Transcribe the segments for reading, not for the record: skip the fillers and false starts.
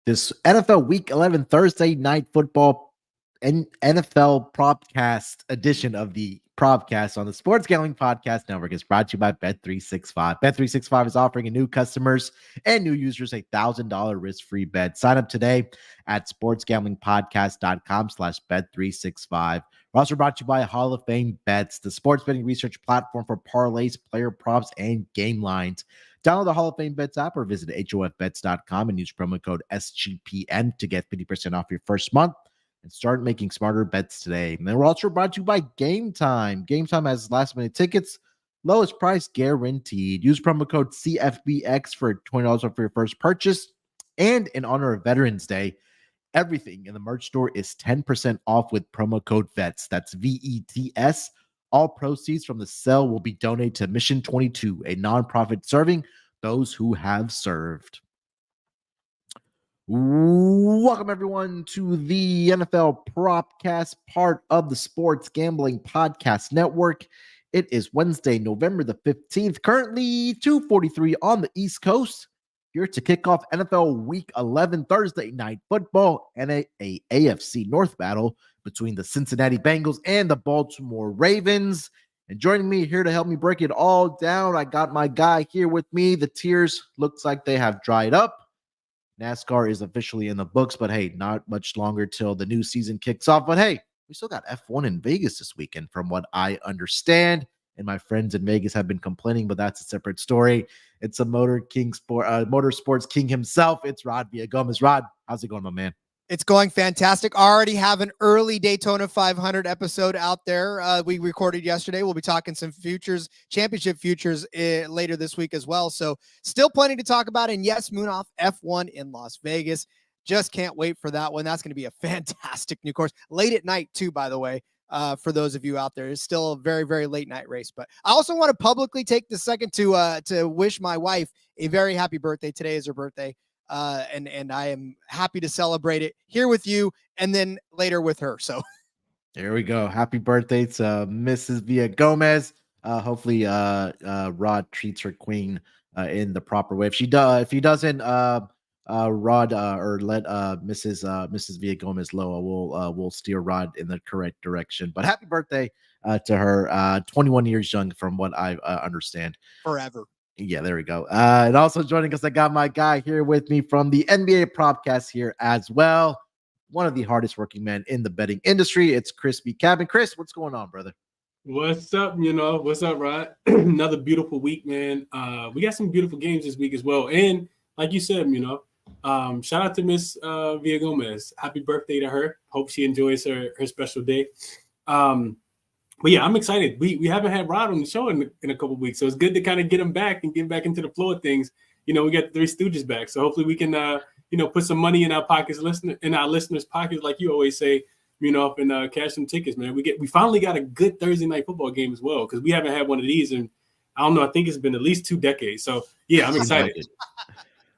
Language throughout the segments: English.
This NFL Week 11 Thursday Night Football and NFL Propcast edition of the Propcast on the Sports Gambling Podcast Network is brought to you by Bet365. Bet365 is offering new customers and new users a $1,000 risk-free bet. Sign up today at sportsgamblingpodcast.com/bet365. We're also brought to you by Hall of Fame Bets, the sports betting research platform for parlays, player props, and game lines. Download the Hall of Fame Bets app or visit hofbets.com and use promo code SGPN to get 50% off your first month and start making smarter bets today. And then we're also brought to you by Game Time. Game Time has last-minute tickets, lowest price guaranteed. Use promo code CFBX for $20 off your first purchase. And in honor of Veterans Day, everything in the merch store is 10% off with promo code VETS. That's VETS. All proceeds from the sale will be donated to Mission 22, a nonprofit serving those who have served. Welcome, everyone, to the NFL Propcast, part of the Sports Gambling Podcast Network. It is Wednesday, November the 15th, currently 2:43 on the East Coast. Here to kick off NFL Week 11 Thursday Night Football and a AFC North battle between the Cincinnati Bengals and the Baltimore Ravens. And joining me here to help me break it all down, I got my guy here with me. The tears looks like they have dried up. NASCAR is officially in the books, but hey, not much longer till the new season kicks off. But hey, we still got F1 in Vegas this weekend, from what I understand. And my friends in Vegas have been complaining, but that's a separate story. It's a motorsports king himself. It's Rod Villagomez. Rod, how's it going, my man? It's going fantastic. Already have an early Daytona 500 episode out there. We recorded yesterday. We'll be talking some futures, championship futures later this week as well. So still plenty to talk about. And yes, Munaf, F1 in Las Vegas. Just can't wait for that one. That's going to be a fantastic new course. Late at night too, by the way. For those of you out there, it's still a very, very late night race. But I also want to publicly take the second to wish my wife a very happy birthday. Today is her birthday. And I am happy to celebrate it here with you and then later with her. So there we go. Happy birthday to Mrs. Villagomez. Hopefully Rod treats her queen in the proper way. If he doesn't, Rod or let Mrs. Villagomez low, we'll steer Rod in the correct direction. But happy birthday to her. 21 years young from what I understand. Forever. Yeah, there we go. And also joining us, I got my guy here with me from the NBA Propcast here as well. One of the hardest working men in the betting industry. It's Chris B. Cabin. Chris, what's going on, brother? What's up, What's up, Rod? Another beautiful week, man. We got some beautiful games this week as well. And like you said, shout out to Miss Villagomez. Happy birthday to her. Hope she enjoys her special day. But yeah, I'm excited. We haven't had Rod on the show in a couple of weeks, so it's good to kind of get him back and get back into the flow of things. We got the Three Stooges back, so hopefully we can put some money in our pockets, in our listeners' pockets, like you always say, and cash some tickets, man. We finally got a good Thursday night football game as well, because we haven't had one of these in, I don't know, I think it's been at least 2 decades. So yeah, I'm excited.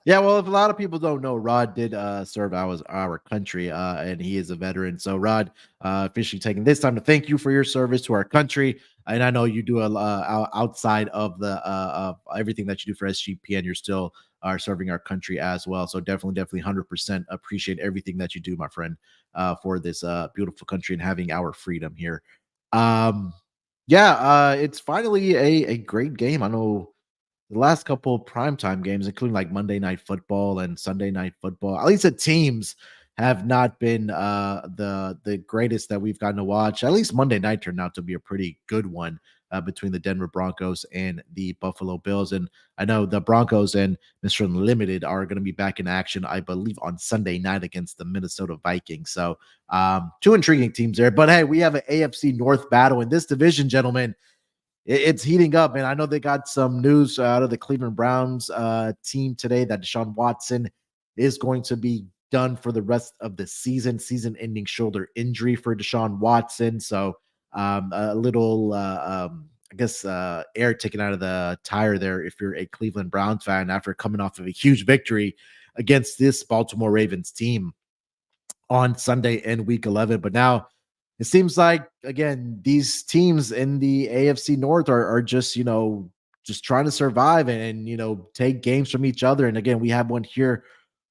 Yeah, well, if a lot of people don't know, Rod did serve our country, and he is a veteran. So, Rod, officially taking this time to thank you for your service to our country. And I know you do outside of of everything that you do for SGPN, you're still serving our country as well. So definitely 100% appreciate everything that you do, my friend, for this beautiful country and having our freedom here. It's finally a great game. I know the last couple of primetime games, including like Monday Night Football and Sunday Night Football, at least the teams have not been the greatest that we've gotten to watch. At least Monday night turned out to be a pretty good one between the Denver Broncos and the Buffalo Bills. And I know the Broncos and Mr. Unlimited are going to be back in action, I believe, on Sunday night against the Minnesota Vikings. So two intriguing teams there. But hey, we have an AFC North battle in this division, gentlemen. It's heating up, and I know they got some news out of the Cleveland Browns team today that Deshaun Watson is going to be done for the rest of the season-ending shoulder injury for Deshaun Watson. So a little, I guess, air taken out of the tire there if you're a Cleveland Browns fan after coming off of a huge victory against this Baltimore Ravens team on Sunday in Week 11. But now it seems like, again, these teams in the AFC North are just, just trying to survive and take games from each other. And again, we have one here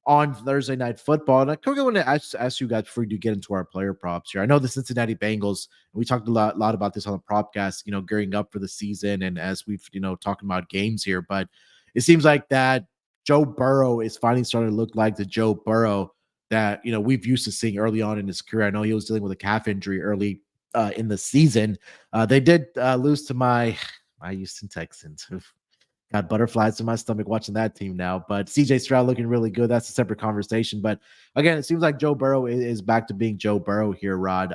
on Thursday Night Football. And I quickly want to ask you guys before we do get into our player props here. I know the Cincinnati Bengals, we talked a lot about this on the Propcast, gearing up for the season. And as we've, talking about games here, but it seems like that Joe Burrow is finally starting to look like the Joe Burrow that, we've used to seeing early on in his career. I know he was dealing with a calf injury early in the season. They did lose to my Houston Texans. Got butterflies in my stomach watching that team now, but CJ Stroud looking really good. That's a separate conversation. But again, it seems like Joe Burrow is back to being Joe Burrow here, Rod.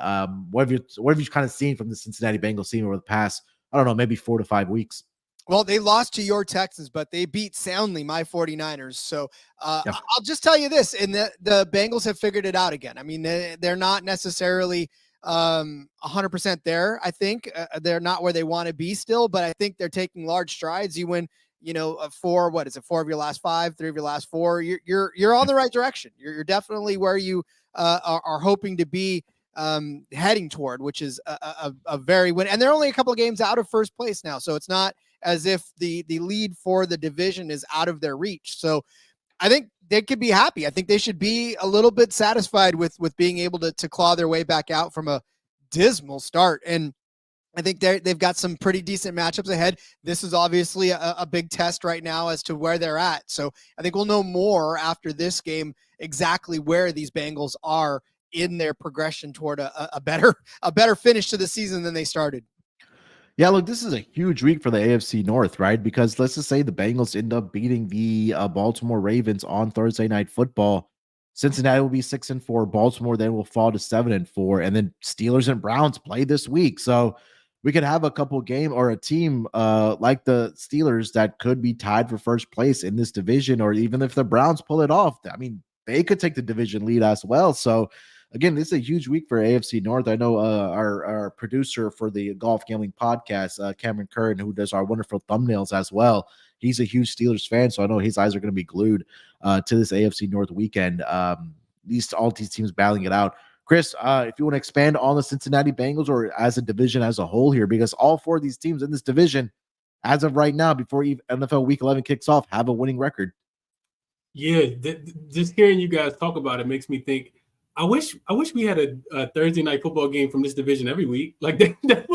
What have you kind of seen from the Cincinnati Bengals team over the past, I don't know, maybe 4 to 5 weeks? Well, they lost to your Texans, but they beat soundly my 49ers. So I'll just tell you this, and the Bengals have figured it out again. I mean, they're not necessarily 100% there. I think they're not where they want to be still, but I think they're taking large strides. You win, 4 of your last 5, 3 of your last 4. You're on the right direction. You're definitely where you are hoping to be heading toward, which is a very win. And they're only a couple of games out of first place now, so it's not as if the lead for the division is out of their reach. So I think they could be happy. I think they should be a little bit satisfied with being able to claw their way back out from a dismal start. And I think they've got some pretty decent matchups ahead. This is obviously a big test right now as to where they're at. So I think we'll know more after this game exactly where these Bengals are in their progression toward a better finish to the season than they started. Yeah, look, this is a huge week for the AFC North, right? Because let's just say the Bengals end up beating the Baltimore Ravens on Thursday Night Football. Cincinnati will be 6-4. Baltimore then will fall to 7-4, and then Steelers and Browns play this week. So we could have a couple game or a team like the Steelers that could be tied for first place in this division, or even if the Browns pull it off, I mean, they could take the division lead as well. So again, this is a huge week for AFC North. I know our producer for the Golf Gambling Podcast, Cameron Curran, who does our wonderful thumbnails as well, he's a huge Steelers fan, so I know his eyes are going to be glued to this AFC North weekend. All these teams battling it out. Chris, if you want to expand on the Cincinnati Bengals or as a division as a whole here, because all 4 of these teams in this division, as of right now, before NFL Week 11 kicks off, have a winning record. Yeah, just hearing you guys talk about it makes me think, I wish we had a Thursday night football game from this division every week. Like that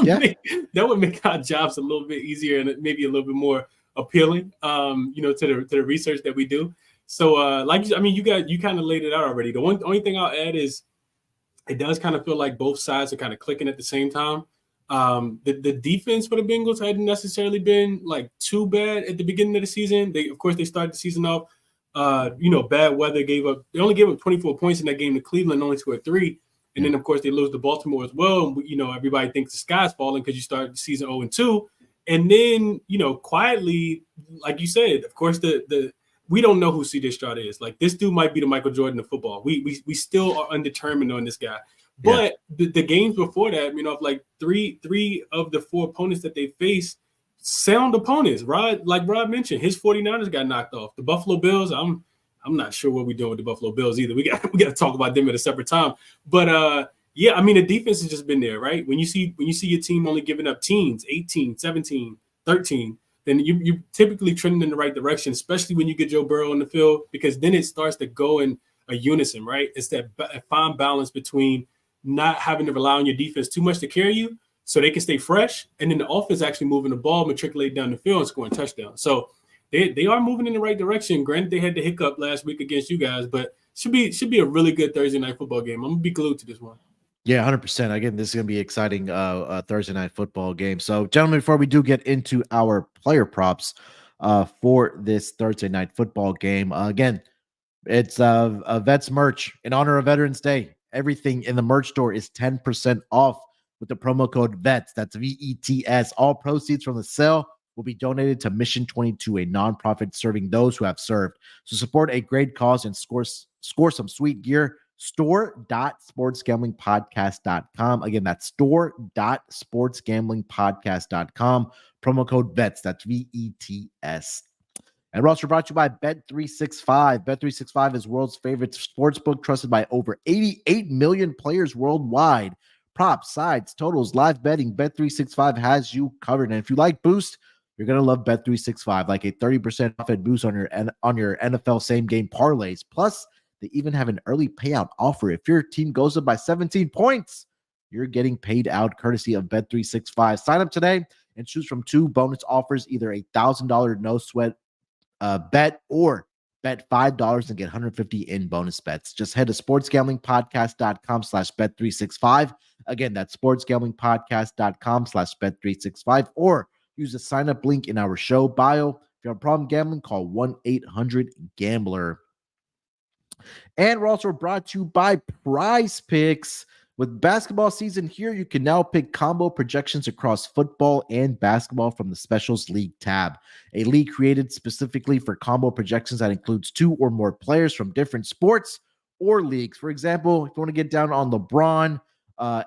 would make our jobs a little bit easier and maybe a little bit more appealing, to the research that we do. So you kind of laid it out already. The only thing I'll add is it does kind of feel like both sides are kind of clicking at the same time. The defense for the Bengals hadn't necessarily been like too bad at the beginning of the season. They started the season off. Bad weather they only gave up 24 points in that game to Cleveland, only scored 3. And then, of course, they lose to Baltimore as well. And, everybody thinks the sky's falling because you start the season 0-2. And then, quietly, like you said, of course, we don't know who C.J. Stroud is. Like, this dude might be the Michael Jordan of football. We still are undetermined on this guy. But the games before that, like three of the 4 opponents that they faced, sound opponents. Like Rod mentioned, his 49ers got knocked off. The Buffalo Bills, I'm not sure what we're doing with the Buffalo Bills either. We got to talk about them at a separate time. But the defense has just been there, right? When you see your team only giving up teens, 18, 17, 13, then you typically trending in the right direction, especially when you get Joe Burrow on the field, because then it starts to go in a unison, right? It's that fine balance between not having to rely on your defense too much to carry you, so they can stay fresh, and then the offense actually moving the ball, matriculate down the field, and scoring touchdowns. So they are moving in the right direction. Granted, they had the hiccup last week against you guys, but should be a really good Thursday night football game. I'm gonna be glued to this one. Yeah, 100%. Again, this is going to be exciting Thursday night football game. So, gentlemen, before we do get into our player props for this Thursday night football game, again, it's a Vets merch in honor of Veterans Day. Everything in the merch store is 10% off with the promo code VETS. That's VETS. All proceeds from the sale will be donated to Mission 22, a nonprofit serving those who have served. So support a great cause and score some sweet gear. Store.sportsgamblingpodcast.com. Again, that's store.sportsgamblingpodcast.com. Promo code VETS. That's VETS. And we're also brought to you by Bet365. Bet365 is world's favorite sportsbook, trusted by over 88 million players worldwide. Props, sides, totals, live betting. Bet365 has you covered. And if you like Boost, you're going to love Bet365, like a 30% off and boost on your NFL same-game parlays. Plus, they even have an early payout offer. If your team goes up by 17 points, you're getting paid out courtesy of Bet365. Sign up today and choose from 2 bonus offers, either a $1,000 no-sweat bet or bet $5 and get $150 in bonus bets. Just head to sportsgamblingpodcast.com/bet365. Again, that's sportsgamblingpodcast.com/bet365, or use the sign-up link in our show bio. If you have a problem gambling, call 1-800-GAMBLER. And we're also brought to you by Prize Picks. With basketball season here, you can now pick combo projections across football and basketball from the Specials League tab, a league created specifically for combo projections that includes 2 or more players from different sports or leagues. For example, if you want to get down on LeBron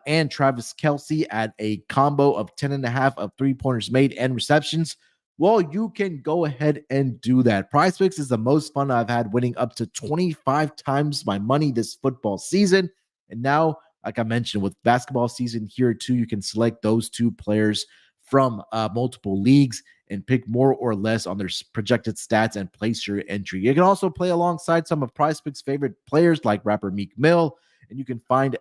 and Travis Kelce at a combo of 10.5 of 3-pointers made and receptions, well, you can go ahead and do that. Prize Picks is the most fun I've had, winning up to 25 times my money this football season. And now, like I mentioned, with basketball season here too, you can select those 2 players from multiple leagues and pick more or less on their projected stats and place your entry. You can also play alongside some of Prize Picks' favorite players like rapper Meek Mill, and you can find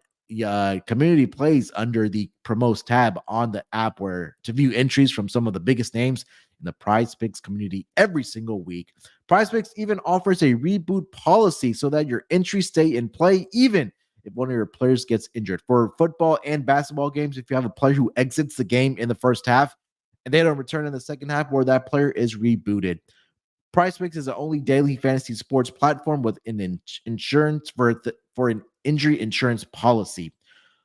community plays under the Promos tab on the app where to view entries from some of the biggest names in the Prize Picks community every single week. Prize Picks even offers a reboot policy so that your entries stay in play even if one of your players gets injured. For football and basketball games, if you have a player who exits the game in the first half and they don't return in the second half, where that player is rebooted. Prize Picks is the only daily fantasy sports platform with an insurance for an injury insurance policy.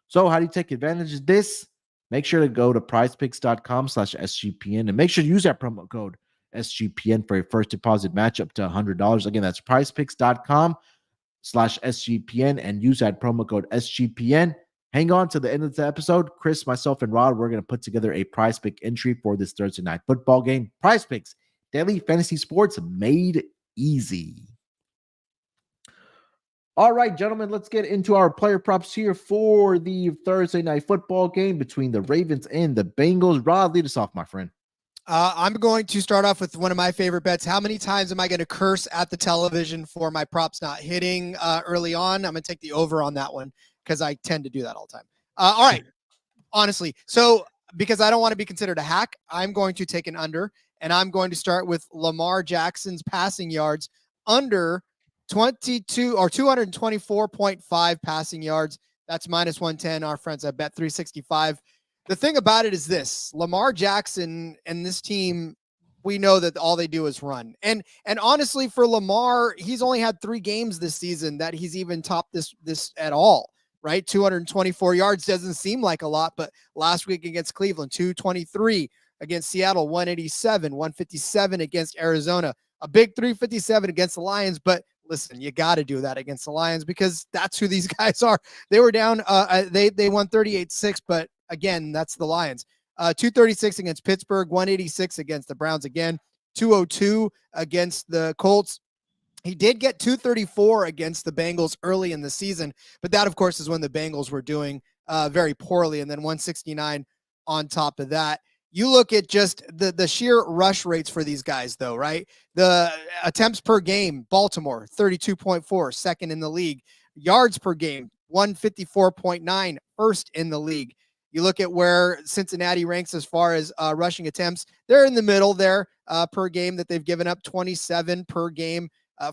So how do you take advantage of this? Make sure to go to prizepicks.com/SGPN and make sure to use that promo code SGPN for your first deposit match up to $100. Again, that's prizepicks.com/SGPN and use that promo code SGPN. Hang on to the end of the episode. Chris, myself, and Rod, we're going to put together a Prize Pick entry for this Thursday night football game. Prize Picks, daily fantasy sports made easy. All right, gentlemen, let's get into our player props here for the Thursday night football game between the Ravens and the Bengals. Rod, lead us off, my friend. I'm going to start off with one of my favorite bets. How many times am I going to curse at the television for my props not hitting early on? I'm going to take the over on that one because I tend to do that all the time. All right. Honestly. So because I don't want to be considered a hack, I'm going to take an under, and I'm going to start with Lamar Jackson's passing yards under 22 or 224.5 passing yards. That's -110. Our friends at Bet365. The thing about it is this: Lamar Jackson and this team, we know that all they do is run. And honestly, for Lamar, he's only had 3 games this season that he's even topped this at all, right? 224 yards doesn't seem like a lot, but last week against Cleveland, 223, against Seattle, 187, 157 against Arizona, a big 357 against the Lions. But listen, you got to do that against the Lions because that's who these guys are. They were down, they won 38-6, but again, that's the Lions. 236 against Pittsburgh, 186 against the Browns again, 202 against the Colts. He did get 234 against the Bengals early in the season, but that, of course, is when the Bengals were doing very poorly, and then 169 on top of that. You look at just the sheer rush rates for these guys, though, right? The attempts per game, Baltimore, 32.4, second in the league. Yards per game, 154.9, first in the league. You look at where Cincinnati ranks as far as rushing attempts. They're in the middle there per game that they've given up, 27 per game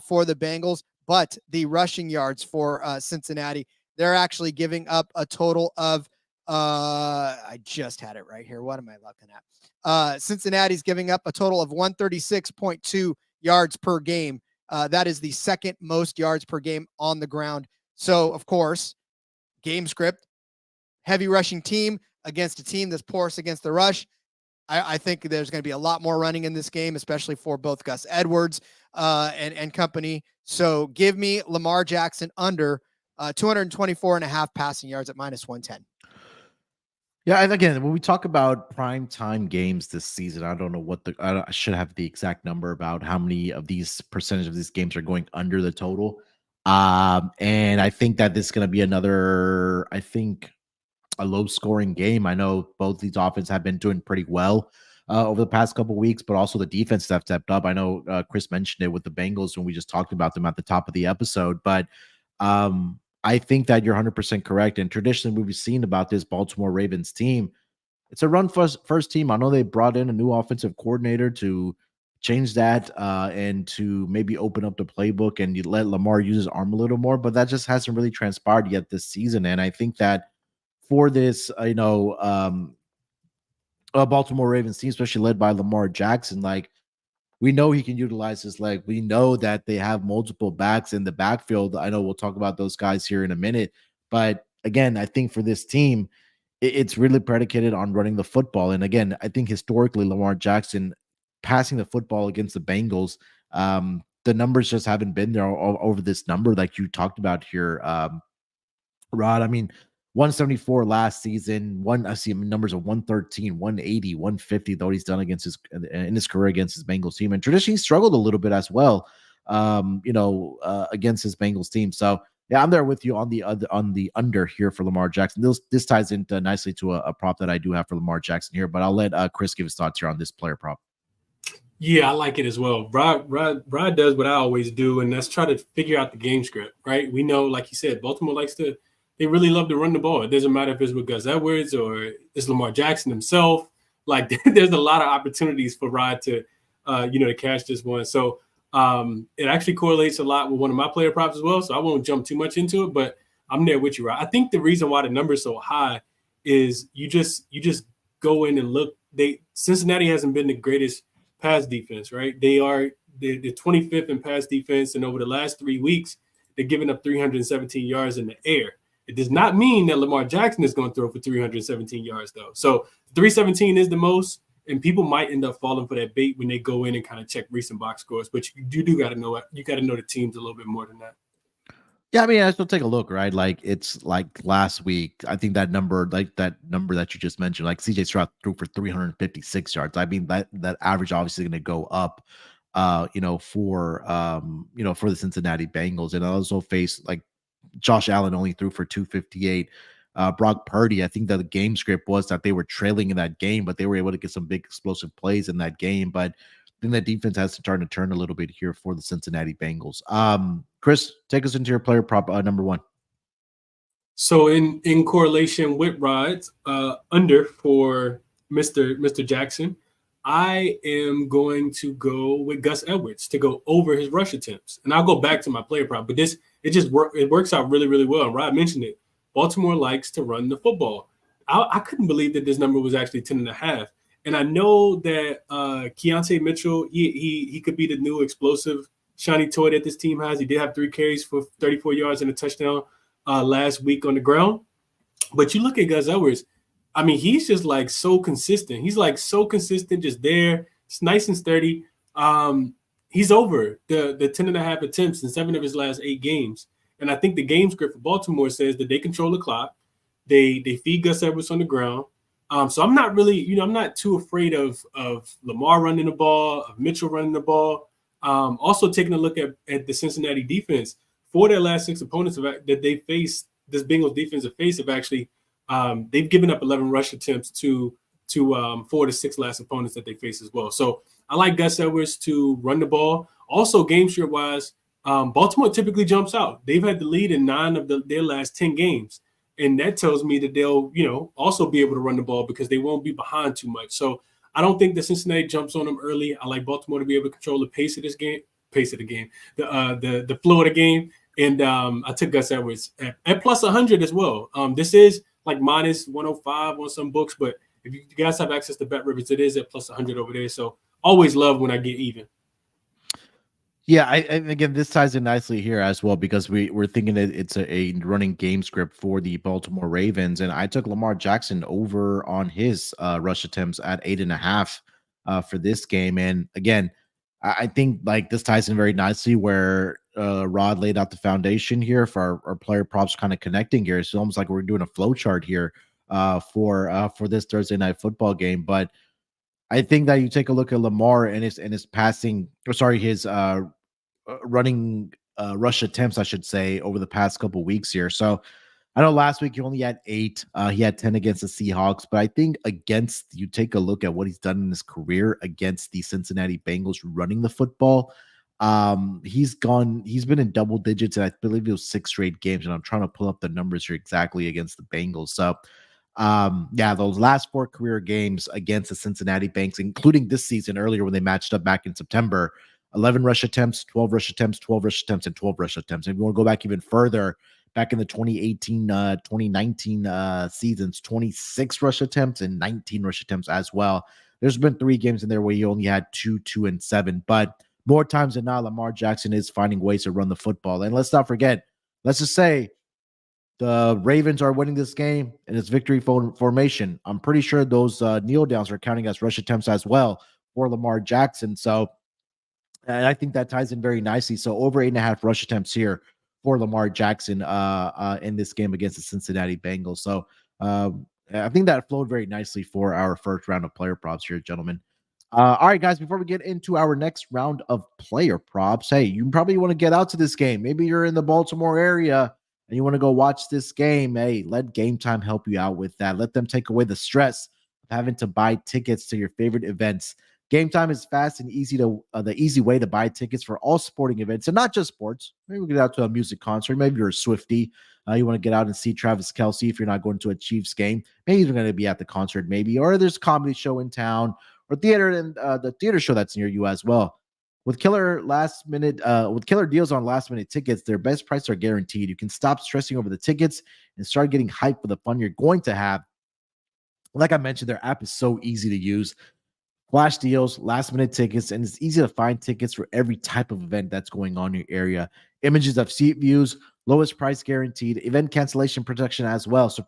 for the Bengals. but the rushing yards for Cincinnati, they're actually giving up a total of I just had it right here. What am I looking at? Cincinnati's giving up a total of 136.2 yards per game. That is the second most yards per game on the ground. So, of course, game script, heavy rushing team against a team that's porous against the rush. I think there's going to be a lot more running in this game, especially for both Gus Edwards and company. So give me Lamar Jackson under 224.5 passing yards at -110. Yeah, and again, when we talk about primetime games this season, I don't know what I should have the exact number about how many of these percentage of these games are going under the total. And I think that this is going to be another, I think, a low scoring game. I know both these offenses have been doing pretty well over the past couple of weeks, but also the defense have stepped up. I know Chris mentioned it with the Bengals when we just talked about them at the top of the episode, but I think that you're 100% correct. And traditionally, we've seen about this Baltimore Ravens team. It's a run first team. I know they brought in a new offensive coordinator to change that and to maybe open up the playbook and you let Lamar use his arm a little more, but that just hasn't really transpired yet this season. And I think that for this, Baltimore Ravens team, especially led by Lamar Jackson, like, we know he can utilize his leg. We know that they have multiple backs in the backfield. I know we'll talk about those guys here in a minute. But again, I think for this team, it's really predicated on running the football. And again, I think historically, Lamar Jackson passing the football against the Bengals, the numbers just haven't been there over this number like you talked about here, Rod. I mean, 174 last season. I see numbers of 113, 180, 150, though he's done against in his career against his Bengals team. And traditionally struggled a little bit as well, against his Bengals team. So yeah, I'm there with you on the under here for Lamar Jackson. This ties into nicely to a prop that I do have for Lamar Jackson here, but I'll let Chris give his thoughts here on this player prop. Yeah, I like it as well. Rod does what I always do, and that's try to figure out the game script, right? We know, like you said, Baltimore they really love to run the ball. It doesn't matter if it's with Gus Edwards or it's Lamar Jackson himself. Like, there's a lot of opportunities for Rod to, to catch this one. So it actually correlates a lot with one of my player props as well. So I won't jump too much into it, but I'm there with you, Rod. I think the reason why the number is so high is you just go in and look. Cincinnati hasn't been the greatest pass defense, right? They're 25th in pass defense, and over the last 3 weeks, they're giving up 317 yards in the air. It does not mean that Lamar Jackson is going to throw for 317 yards, though. So 317 is the most, and people might end up falling for that bait when they go in and kind of check recent box scores. But you do got to know it. You got to know the teams a little bit more than that. Yeah, I mean, I still take a look, right? Like, it's like last week, I think that number that you just mentioned, like CJ Stroud threw for 356 yards. I mean, that average obviously going to go up, for the Cincinnati Bengals, and also face like Josh Allen only threw for 258. Brock Purdy, I think that the game script was that they were trailing in that game, but they were able to get some big explosive plays in that game. But then the defense has to start to turn a little bit here for the Cincinnati Bengals. Chris, take us into your player prop number one. So in correlation with Rod's under for Mr. Jackson, I am going to go with Gus Edwards to go over his rush attempts. And I'll go back to my player prop, but it works out really, really well. Rod mentioned it. Baltimore likes to run the football. I couldn't believe that this number was actually 10.5. And I know that Keontae Mitchell, he could be the new explosive shiny toy that this team has. He did have 3 carries for 34 yards and a touchdown last week on the ground. But you look at Gus Edwards, I mean, he's just like so consistent. He's like so consistent, just there. It's nice and sturdy. He's over the 10.5 attempts in 7 of his last 8 games. And I think the game script for Baltimore says that they control the clock. They feed Gus Edwards on the ground. So I'm not really, I'm not too afraid of Lamar running the ball, of Mitchell running the ball. Also taking a look at the Cincinnati defense. 4 of their last 6 opponents that they faced, this Bengals defensive face, have actually they've given up 11 rush attempts to 4 to 6 last opponents that they face as well. So I like Gus Edwards to run the ball. Also, game script wise, Baltimore typically jumps out. They've had the lead in 9 of their last 10 games. And that tells me that they'll, also be able to run the ball because they won't be behind too much. So I don't think that Cincinnati jumps on them early. I like Baltimore to be able to control the pace of this game. pace of the game, the flow of the game. And I took Gus Edwards at plus 100 as well. This is like minus 105 on some books, but if you guys have access to Bet Rivers, it is at plus 100 over there. So always love when I get even. Yeah, and again, this ties in nicely here as well because we're thinking that it's a running game script for the Baltimore Ravens, and I took Lamar Jackson over on his rush attempts at 8.5 for this game. And again, I think like this ties in very nicely where Rod laid out the foundation here for our player props kind of connecting here. It's almost like we're doing a flow chart here for this Thursday night football game, but I think that you take a look at Lamar and his passing, or sorry, his running rush attempts, I should say, over the past couple weeks here. So I know last week he only had 8. He had 10 against the Seahawks, but I think you take a look at what he's done in his career against the Cincinnati Bengals running the football. He's been in double digits, and I believe it was 6 straight games. And I'm trying to pull up the numbers here exactly against the Bengals. So those last 4 career games against the Cincinnati Bengals, including this season earlier when they matched up back in September, 11 rush attempts, 12 rush attempts, 12 rush attempts, and 12 rush attempts. And if you want to go back even further, back in the 2018, 2019 seasons, 26 rush attempts and 19 rush attempts as well. There's been 3 games in there where you only had 2, 2, and 7. But more times than not, Lamar Jackson is finding ways to run the football. And let's not forget, let's just say the Ravens are winning this game and it's victory formation. I'm pretty sure those kneel downs are counting as rush attempts as well for Lamar Jackson. So and I think that ties in very nicely. So over 8.5 rush attempts here for Lamar Jackson in this game against the Cincinnati Bengals. So I think that flowed very nicely for our first round of player props here, gentlemen. All right, guys, before we get into our next round of player props, hey, you probably want to get out to this game. Maybe you're in the Baltimore area and you want to go watch this game. Hey, let Game Time help you out with that. Let them take away the stress of having to buy tickets to your favorite events. Game Time is fast and easy the easy way to buy tickets for all sporting events, and not just sports. Maybe we get out to a music concert. Maybe you're a Swiftie. You want to get out and see Travis Kelce if you're not going to a Chiefs game. Maybe you're going to be at the concert, maybe, or there's a comedy show in town or theater and the theater show that's near you as well. With killer deals on last minute tickets, their best prices are guaranteed. You can stop stressing over the tickets and start getting hyped for the fun you're going to have. Like I mentioned, their app is so easy to use. Flash deals, last minute tickets, and it's easy to find tickets for every type of event that's going on in your area. Images of seat views, lowest price guaranteed, event cancellation protection as well. So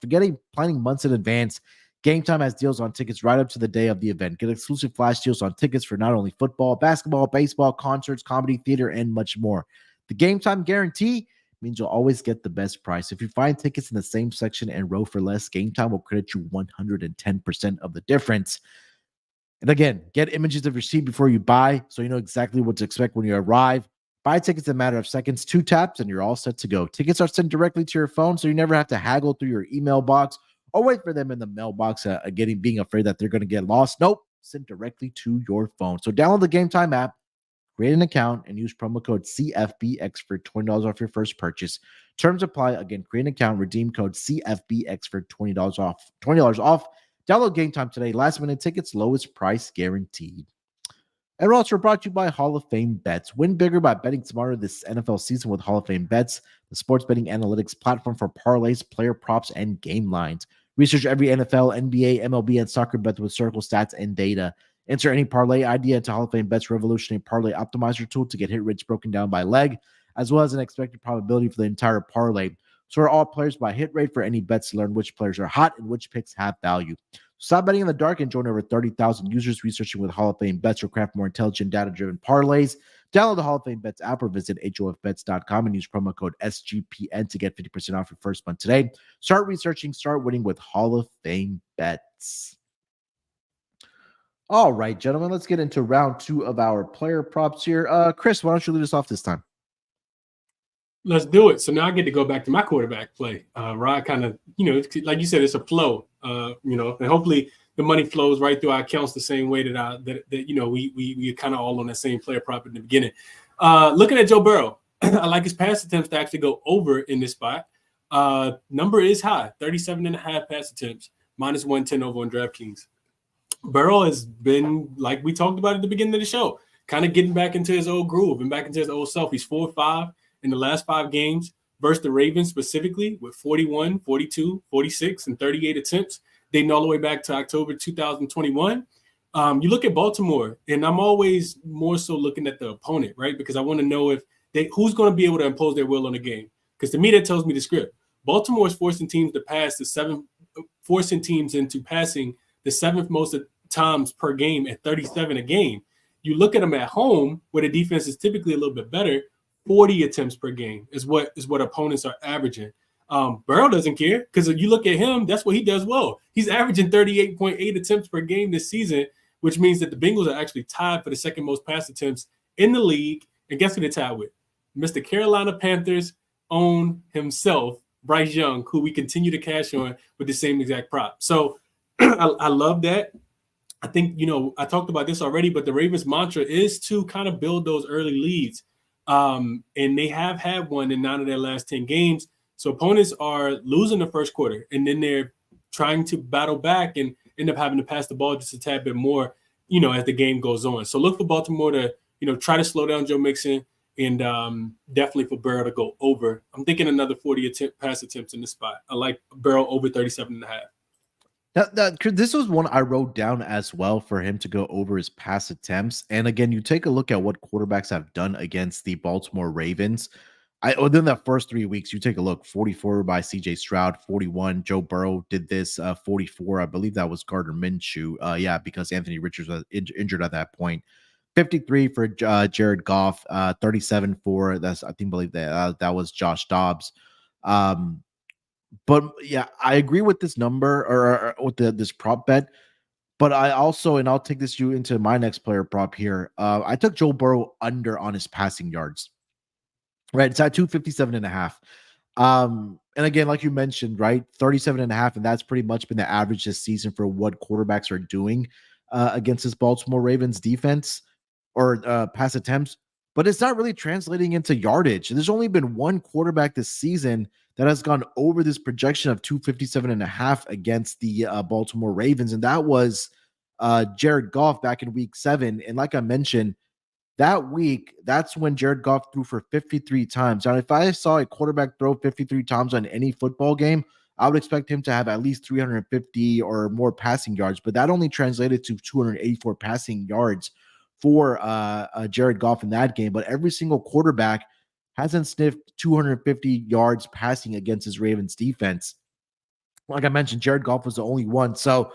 planning months in advance, Game Time has deals on tickets right up to the day of the event. Get exclusive flash deals on tickets for not only football, basketball, baseball, concerts, comedy, theater, and much more. The Game Time guarantee means you'll always get the best price. If you find tickets in the same section and row for less, Game Time will credit you 110% of the difference. And again, get images of your seat before you buy so you know exactly what to expect when you arrive. Buy tickets in a matter of seconds, 2 taps, and you're all set to go. Tickets are sent directly to your phone, so you never have to haggle through your email box or wait for them in the mailbox, being afraid that they're going to get lost. Nope, sent directly to your phone. So download the Game Time app, create an account, and use promo code CFBX for $20 off your first purchase. Terms apply. Again, create an account, redeem code CFBX for $20 off. $20 off. Download Game Time today. Last minute tickets, lowest price guaranteed. And we're also brought to you by Hall of Fame Bets. Win bigger by betting smarter this NFL season with Hall of Fame Bets, the sports betting analytics platform for parlays, player props, and game lines. Research every NFL, NBA, MLB, and soccer bet with historical stats and data. Enter any parlay idea into Hall of Fame Bets revolutionary parlay optimizer tool to get hit rates broken down by leg, as well as an expected probability for the entire parlay. So are all players by hit rate for any bets to learn which players are hot and which picks have value. Stop betting in the dark and join over 30,000 users researching with Hall of Fame Bets or craft more intelligent, data-driven parlays. Download the Hall of Fame Bets app or visit HOFBets.com and use promo code SGPN to get 50% off your first month today. Start researching, start winning with Hall of Fame Bets. All right, gentlemen, let's get into round 2 of our player props here. Chris, why don't you lead us off this time? Let's do it. So now I get to go back to my quarterback play. Rod kind of, like you said, it's a flow, and hopefully the money flows right through our accounts the same way that we kind of all on that same player prop in the beginning. Looking at Joe Burrow, I like his pass attempts to actually go over in this spot. Number is high, 37.5 pass attempts, minus 110 over on DraftKings. Burrow has been, like we talked about at the beginning of the show, kind of getting back into his old groove and back into his old self. He's 4-5 in the last 5 games versus the Ravens specifically with 41, 42, 46, and 38 attempts, dating all the way back to October 2021. You look at Baltimore, and I'm always more so looking at the opponent, right? Because I want to know if who's going to be able to impose their will on the game. Because to me, that tells me the script. Baltimore is forcing teams into passing the 7th most times per game at 37 a game. You look at them at home, where the defense is typically a little bit better. 40 attempts per game is what opponents are averaging. Burrow doesn't care, because if you look at him, that's what he does well. He's averaging 38.8 attempts per game this season, which means that the Bengals are actually tied for the 2nd most pass attempts in the league. And guess who they're tied with? Mr. Carolina Panthers' own himself, Bryce Young, who we continue to cash on with the same exact prop. So I love that. I think, I talked about this already, but the Ravens' mantra is to kind of build those early leads. And they have had one in 9 of their last 10 games. So opponents are losing the first quarter, and then they're trying to battle back and end up having to pass the ball just a tad bit more, as the game goes on. So look for Baltimore to, try to slow down Joe Mixon, and definitely for Burrow to go over. I'm thinking another 40 pass attempts in this spot. I like Burrow over 37.5. This was one I wrote down as well for him to go over his pass attempts. And again, you take a look at what quarterbacks have done against the Baltimore Ravens. Within that first 3 weeks, you take a look, 44 by CJ Stroud, 41. Joe Burrow did this, 44. I believe that was Gardner Minshew. Because Anthony Richards was injured at that point. 53 for Jared Goff, 37 for that was Josh Dobbs. But yeah, I agree with this number or with this prop bet. But I also, and I'll take this into my next player prop here. I took Joe Burrow under on his passing yards. Right, it's at 257.5. And again, like you mentioned, right, 37.5, and that's pretty much been the average this season for what quarterbacks are doing against this Baltimore Ravens defense or pass attempts. But it's not really translating into yardage. There's only been one quarterback this season that has gone over this projection of 257.5 against the Baltimore Ravens, and that was Jared Goff back in week 7. And like I mentioned, that week, that's when Jared Goff threw for 53 times. Now, if I saw a quarterback throw 53 times on any football game, I would expect him to have at least 350 or more passing yards, but that only translated to 284 passing yards for Jared Goff in that game. But every single quarterback hasn't sniffed 250 yards passing against his Ravens defense. Like I mentioned, Jared Goff was the only one. So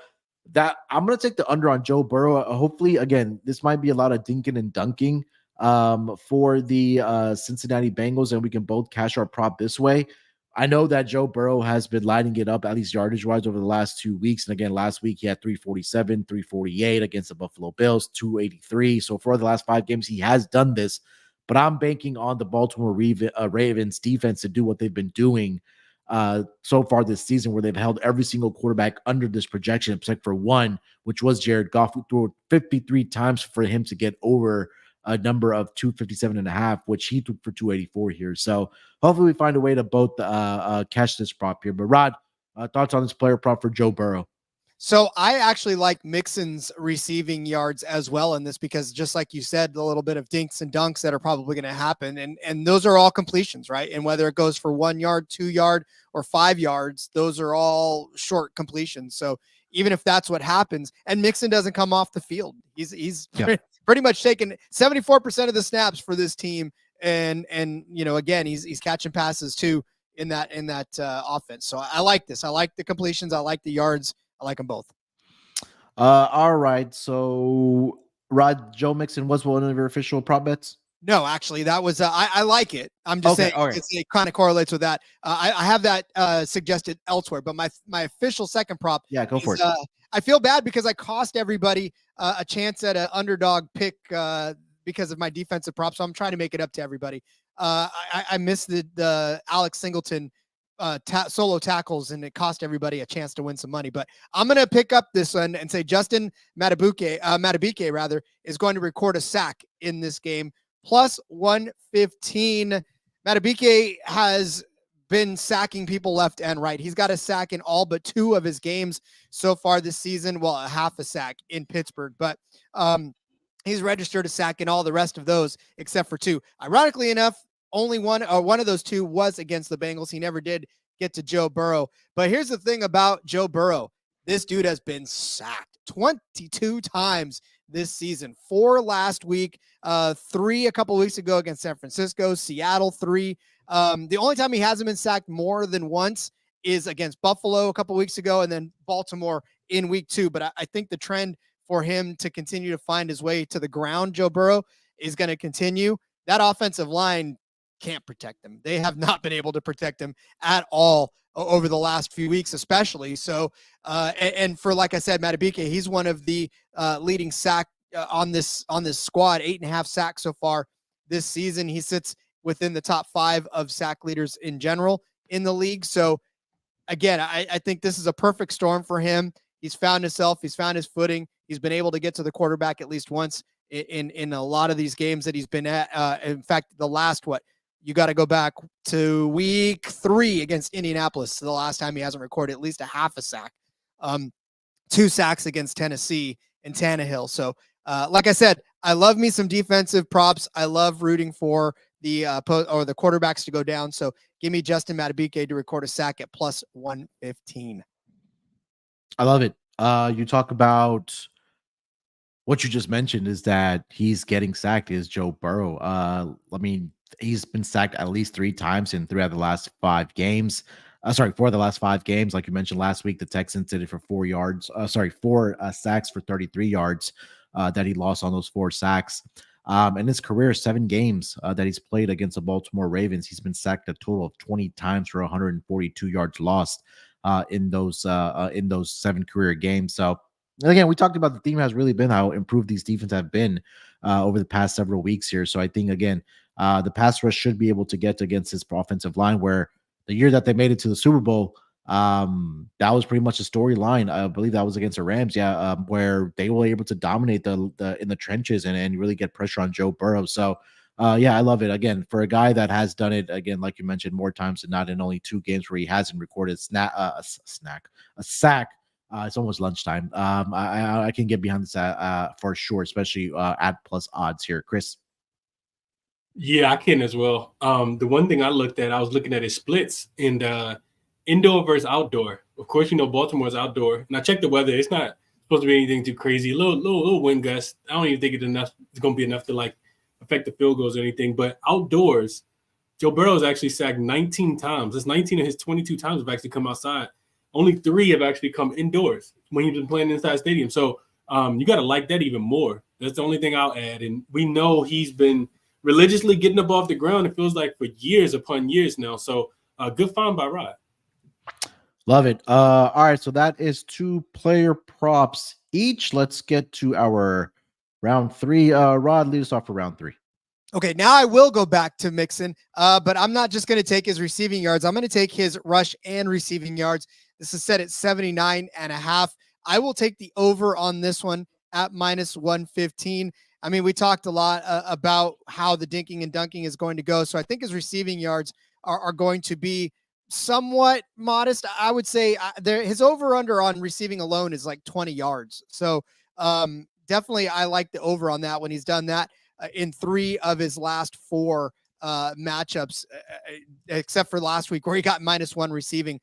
that I'm going to take the under on Joe Burrow. Hopefully, again, this might be a lot of dinking and dunking for the Cincinnati Bengals, and we can both cash our prop this way. I know that Joe Burrow has been lighting it up, at least yardage-wise, over the last 2 weeks. And again, last week he had 347, 348 against the Buffalo Bills, 283. So for the last 5 games, he has done this. But I'm banking on the Baltimore Ravens defense to do what they've been doing so far this season, where they've held every single quarterback under this projection, except for one, which was Jared Goff, who threw 53 times for him to get over a number of 257.5, which he took for 284 here. So hopefully we find a way to both cash this prop here. But Rod, thoughts on this player prop for Joe Burrow? So I actually like Mixon's receiving yards as well in this, because just like you said, a little bit of dinks and dunks that are probably going to happen. And those are all completions, right? And whether it goes for 1 yard, 2 yard, or 5 yards, those are all short completions. So even if that's what happens, and Mixon doesn't come off the field, he's pretty much taken 74% of the snaps for this team. And again, he's catching passes too in that offense. So I like this. I like the completions. I like the yards. I like them both. All right. So, Rod, Joe Mixon was one of your official prop bets? No, actually, that was I like it. I'm just saying it kind of correlates with that. I have that suggested elsewhere, but my official second prop. Yeah, go for it. I feel bad because I cost everybody a chance at an underdog pick because of my defensive prop. So I'm trying to make it up to everybody. I missed the Alex Singleton solo tackles, and it cost everybody a chance to win some money. But I'm going to pick up this one and say Justin Madubuike rather is going to record a sack in this game, plus 115. Madubuike has been sacking people left and right. He's got a sack in all but 2 of his games so far this season. Well, a half a sack in Pittsburgh, but He's registered a sack in all the rest of those except for 2. Ironically enough, only one of those 2 was against the Bengals. He never did get to Joe Burrow. But here's the thing about Joe Burrow. This dude has been sacked 22 times this season. 4 last week, 3 a couple weeks ago against San Francisco, Seattle 3. The only time he hasn't been sacked more than once is against Buffalo a couple weeks ago, and then Baltimore in week 2. But I think the trend for him to continue to find his way to the ground, Joe Burrow, is going to continue. That offensive line can't protect him. They have not been able to protect him at all over the last few weeks, especially. So, and for, like I said, Madubuike, he's one of the leading sack on this squad, 8.5 sacks so far this season. He sits within the top 5 of sack leaders in general in the league. So again, I think this is a perfect storm for him. He's found himself. He's found his footing. He's been able to get to the quarterback at least once in a lot of these games that he's been at. In fact, the last, you got to go back to week 3 against Indianapolis. The last time he hasn't recorded at least a half a sack. 2 sacks against Tennessee and Tannehill. So, like I said, I love me some defensive props. I love rooting for the quarterbacks to go down. So give me Justin Madubuike to record a sack at plus 115. I love it. You talk about what you just mentioned is that he's getting sacked is Joe Burrow. I mean, he's been sacked at least 3 times in 3 out of the last 5 games. 4 of the last 5 games. Like you mentioned last week, the Texans did it for 4 sacks for 33 yards that he lost on those 4 sacks. In his career, 7 games that he's played against the Baltimore Ravens, he's been sacked a total of 20 times for 142 yards lost in those 7 career games. So again, we talked about the theme has really been how improved these defenses have been over the past several weeks here. So I think, again, the pass rush should be able to get against this offensive line, where the year that they made it to the Super Bowl, that was pretty much a storyline. I believe that was against the Rams, where they were able to dominate in the trenches and really get pressure on Joe Burrow. So, I love it. Again, for a guy that has done it, again, like you mentioned, more times than not, in only 2 games where he hasn't recorded a sack. It's almost lunchtime. I can get behind this for sure, especially at plus odds here, Chris. Yeah, I can as well. The one thing I was looking at his splits in the indoor versus outdoor. Of course, Baltimore's outdoor, and I checked the weather. It's not supposed to be anything too crazy. A little wind gust. I don't even think it's going to be enough to like affect the field goals or anything. But outdoors, Joe Burrow has actually sacked 19 times. That's 19 of his 22 times have actually come outside. Only 3 have actually come indoors when he's been playing inside stadium. So you got to like that even more. That's the only thing I'll add. And we know he's been religiously getting up off the ground, it feels like, for years upon years now. So good find by Rod. Love it. All right, so that is 2 player props each. Let's get to our round 3. Rod, lead us off for round 3. Okay, now I will go back to Mixon, but I'm not just going to take his receiving yards. I'm going to take his rush and receiving yards. This is set at 79.5. I will take the over on this one at minus 115. I mean, we talked a lot about how the dinking and dunking is going to go. So I think his receiving yards are going to be somewhat modest. I would say his over-under on receiving alone is like 20 yards. So definitely I like the over on that when he's done that in 3 of his last 4 matchups, except for last week where he got -1 receiving.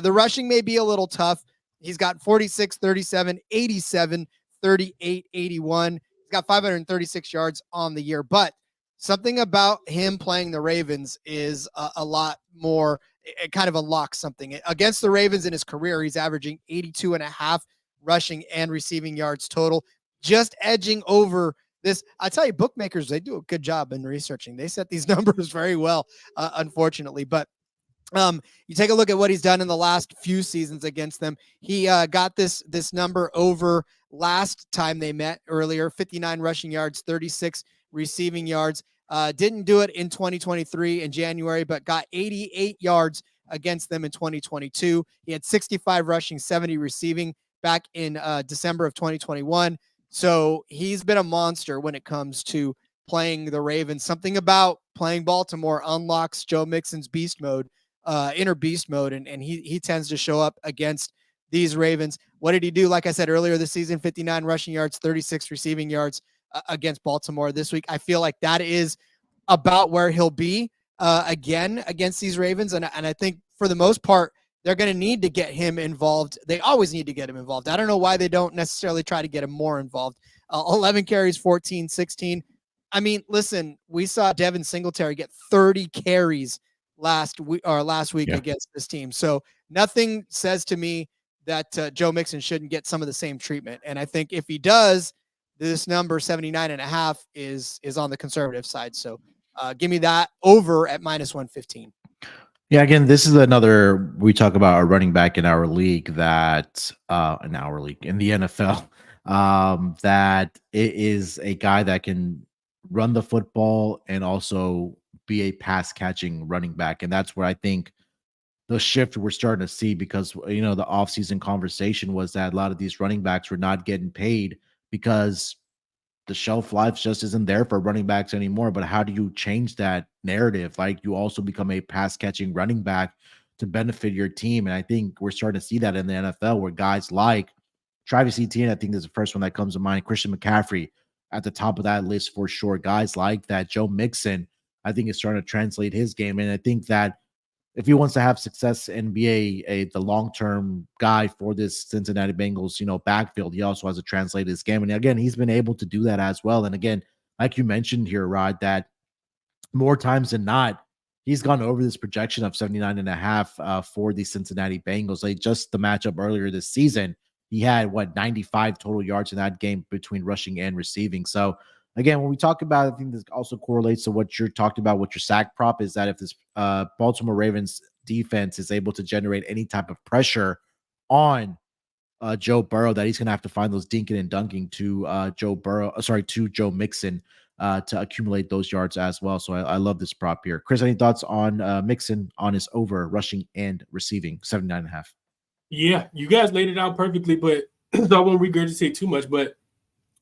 The rushing may be a little tough. He's got 46, 37, 87, 38, 81. He's got 536 yards on the year, but something about him playing the Ravens is a lot more. It kind of unlocks something. Against the Ravens in his career, he's averaging 82.5 rushing and receiving yards total, just edging over this. I tell you, bookmakers, they do a good job in researching. They set these numbers very well, unfortunately, but you take a look at what he's done in the last few seasons against them. He got this number over last time they met earlier, 59 rushing yards, 36 receiving yards. Didn't do it in 2023 in January, but got 88 yards against them in 2022. He had 65 rushing, 70 receiving back in December of 2021. So he's been a monster when it comes to playing the Ravens. Something about playing Baltimore unlocks Joe Mixon's beast mode, inner beast mode, and he tends to show up against these Ravens. What did he do? Like I said earlier this season, 59 rushing yards, 36 receiving yards. against Baltimore this week. I feel like that is about where he'll be again against these Ravens. And I think for the most part, they're going to need to get him involved. They always need to get him involved. I don't know why they don't necessarily try to get him more involved. 11 carries, 14, 16. I mean, listen, we saw Devin Singletary get 30 carries last week against this team. So nothing says to me that Joe Mixon shouldn't get some of the same treatment. And I think if he does, this number 79.5 is on the conservative side. So give me that over at -115. Yeah, again, this is another, we talk about a running back in our league that in the NFL, that it is a guy that can run the football and also be a pass catching running back. And that's where I think the shift we're starting to see, because the offseason conversation was that a lot of these running backs were not getting paid because the shelf life just isn't there for running backs anymore. But how do you change that narrative? Like, you also become a pass catching running back to benefit your team. And I think we're starting to see that in the NFL, where guys like Travis Etienne, I think is the first one that comes to mind, Christian McCaffrey at the top of that list for sure. Guys like that, Joe Mixon, I think is starting to translate his game. And I think that if he wants to have success and be the long-term guy for this Cincinnati Bengals, backfield, he also has to translate his game. And again, he's been able to do that as well. And again, like you mentioned here, Rod, that more times than not, he's gone over this projection of 79.5 for the Cincinnati Bengals. Like, just the matchup earlier this season, he had 95 total yards in that game between rushing and receiving. So again, when we talk about, I think this also correlates to what you're talking about with your sack prop, is that if this Baltimore Ravens defense is able to generate any type of pressure on Joe Burrow, that he's going to have to find those dinking and dunking to Joe Mixon to accumulate those yards as well. So I love this prop here. Chris, any thoughts on Mixon on his over rushing and receiving 79.5? Yeah, you guys laid it out perfectly, but I won't regurgitate too much, but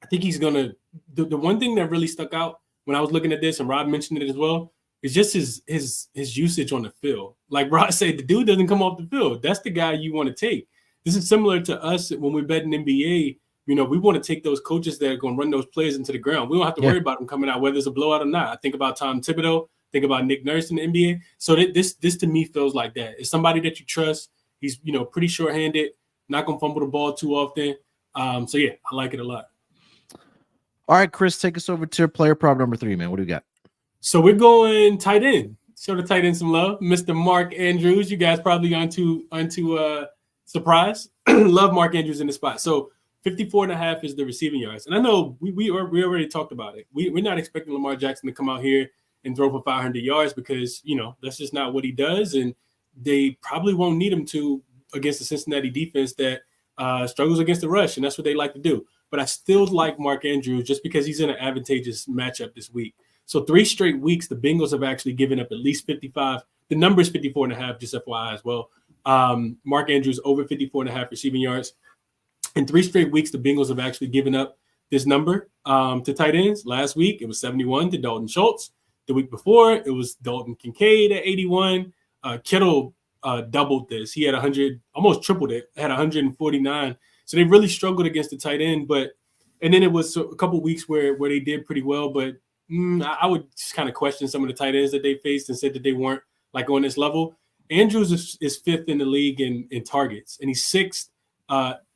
I think he's going to, the one thing that really stuck out when I was looking at this, and Rod mentioned it as well, is just his usage on the field. Like Rod said, the dude doesn't come off the field. That's the guy you want to take. This is similar to us when we bet in NBA. We want to take those coaches that are going to run those players into the ground. We don't have to worry about them coming out, whether it's a blowout or not. I think about Tom Thibodeau, think about Nick Nurse in the NBA. So this to me feels like that. It's somebody that you trust. He's pretty short-handed, not going to fumble the ball too often. So yeah, I like it a lot. All right, Chris, take us over to player prop number 3, man. What do we got? So we're going tight end. Show the tight end some love. Mr. Mark Andrews. You guys probably aren't too surprised. Love Mark Andrews in the spot. So 54.5 is the receiving yards. And I know we already talked about it. We're not expecting Lamar Jackson to come out here and throw for 500 yards because, that's just not what he does. And they probably won't need him to against the Cincinnati defense that struggles against the rush. And that's what they like to do. But I still like Mark Andrews just because he's in an advantageous matchup this week. So 3 straight weeks, the Bengals have actually given up at least 55. The number is 54.5, just FYI as well. Mark Andrews over 54.5 receiving yards. In 3 straight weeks, the Bengals have actually given up this number to tight ends. Last week, it was 71 to Dalton Schultz. The week before, it was Dalton Kincaid at 81. Kittle doubled this. He had 100, almost tripled it, had 149. So they really struggled against the tight end. And then it was a couple weeks where they did pretty well. But I would just kind of question some of the tight ends that they faced and said that they weren't like on this level. Andrews is 5th in the league in targets, and he's 6th